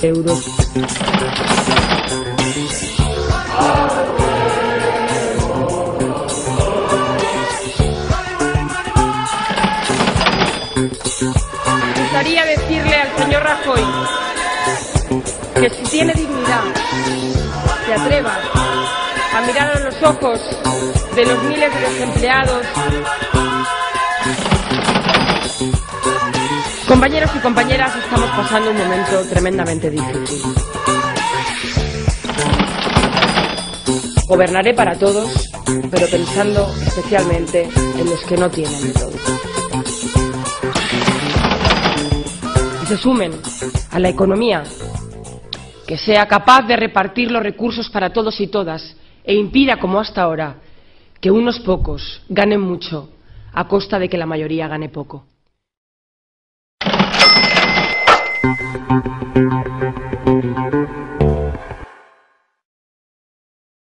euros. Me gustaría decirle al señor Rajoy que si tiene dignidad, se atreva a mirar a los ojos de los miles de desempleados. Compañeros y compañeras, estamos pasando un momento tremendamente difícil. Gobernaré para todos, pero pensando especialmente en los que no tienen de todo. Y se sumen a la economía que sea capaz de repartir los recursos para todos y todas e impida, como hasta ahora, que unos pocos ganen mucho a costa de que la mayoría gane poco.